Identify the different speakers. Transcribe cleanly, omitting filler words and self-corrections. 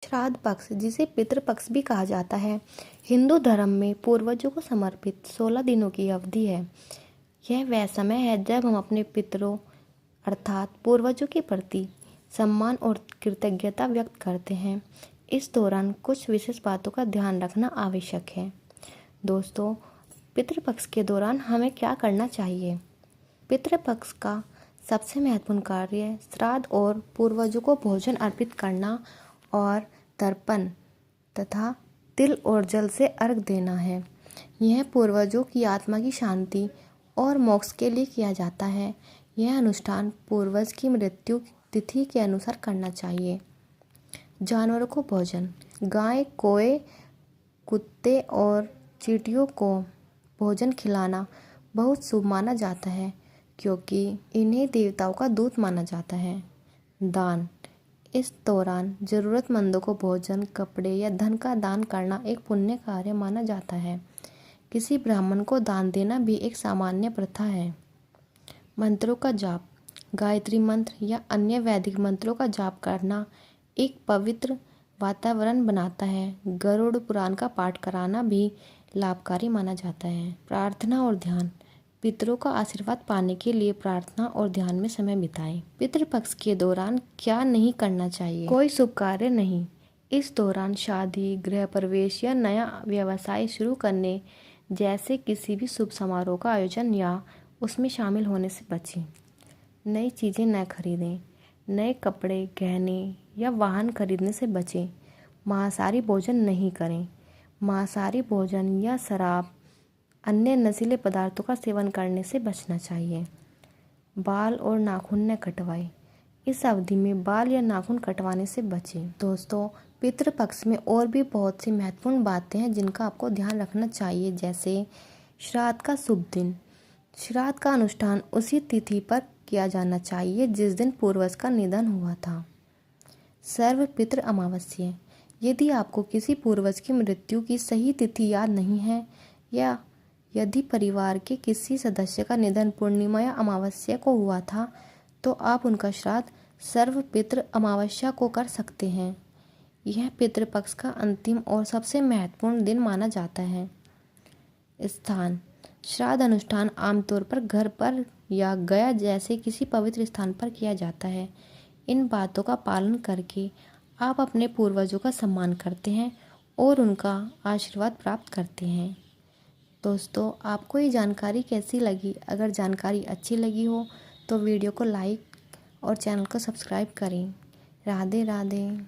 Speaker 1: श्राद्ध पक्ष, जिसे पितृपक्ष भी कहा जाता है, हिंदू धर्म में पूर्वजों को समर्पित 16 दिनों की अवधि है। यह वह समय है जब हम अपने पितरों अर्थात पूर्वजों के प्रति सम्मान और कृतज्ञता व्यक्त करते हैं। इस दौरान कुछ विशेष बातों का ध्यान रखना आवश्यक है। दोस्तों, पितृपक्ष के दौरान हमें क्या करना चाहिए? पितृपक्ष का सबसे महत्वपूर्ण कार्य श्राद्ध और पूर्वजों को भोजन अर्पित करना और तर्पण तथा तिल और जल से अर्घ देना है। यह पूर्वजों की आत्मा की शांति और मोक्ष के लिए किया जाता है। यह अनुष्ठान पूर्वज की मृत्यु तिथि के अनुसार करना चाहिए। जानवरों को भोजन। गाय, कौवे, कुत्ते और चींटियों को भोजन खिलाना बहुत शुभ माना जाता है, क्योंकि इन्हें देवताओं का दूत माना जाता है। दान। इस दौरान ज़रूरतमंदों को भोजन, कपड़े या धन का दान करना एक पुण्य कार्य माना जाता है। किसी ब्राह्मण को दान देना भी एक सामान्य प्रथा है। मंत्रों का जाप। गायत्री मंत्र या अन्य वैदिक मंत्रों का जाप करना एक पवित्र वातावरण बनाता है। गरुड़ पुराण का पाठ कराना भी लाभकारी माना जाता है। प्रार्थना और ध्यान। पितरों का आशीर्वाद पाने के लिए प्रार्थना और ध्यान में समय बिताएं। पितृपक्ष के दौरान क्या नहीं करना चाहिए? कोई शुभ कार्य नहीं। इस दौरान शादी, गृह प्रवेश या नया व्यवसाय शुरू करने जैसे किसी भी शुभ समारोह का आयोजन या उसमें शामिल होने से बचें। नई चीज़ें न खरीदें। नए कपड़े, गहने या वाहन खरीदने से बचें। मांसाहारी भोजन नहीं करें। मांसाहारी भोजन या शराब, अन्य नशीले पदार्थों का सेवन करने से बचना चाहिए। बाल और नाखून न कटवाएं। इस अवधि में बाल या नाखून कटवाने से बचें। दोस्तों, पितृपक्ष में और भी बहुत सी महत्वपूर्ण बातें हैं जिनका आपको ध्यान रखना चाहिए, जैसे श्राद्ध का शुभ दिन। श्राद्ध का अनुष्ठान उसी तिथि पर किया जाना चाहिए जिस दिन पूर्वज का निधन हुआ था। सर्व पितृ अमावस्या। यदि आपको किसी पूर्वज की मृत्यु की सही तिथि याद नहीं है या यदि परिवार के किसी सदस्य का निधन पूर्णिमा या अमावस्या को हुआ था, तो आप उनका श्राद्ध सर्व पितृ अमावस्या को कर सकते हैं। यह पितृपक्ष का अंतिम और सबसे महत्वपूर्ण दिन माना जाता है। स्थान। श्राद्ध अनुष्ठान आमतौर पर घर पर या गया जैसे किसी पवित्र स्थान पर किया जाता है। इन बातों का पालन करके आप अपने पूर्वजों का सम्मान करते हैं और उनका आशीर्वाद प्राप्त करते हैं। दोस्तों, आपको ये जानकारी कैसी लगी? अगर जानकारी अच्छी लगी हो तो वीडियो को लाइक और चैनल को सब्सक्राइब करें। राधे राधे।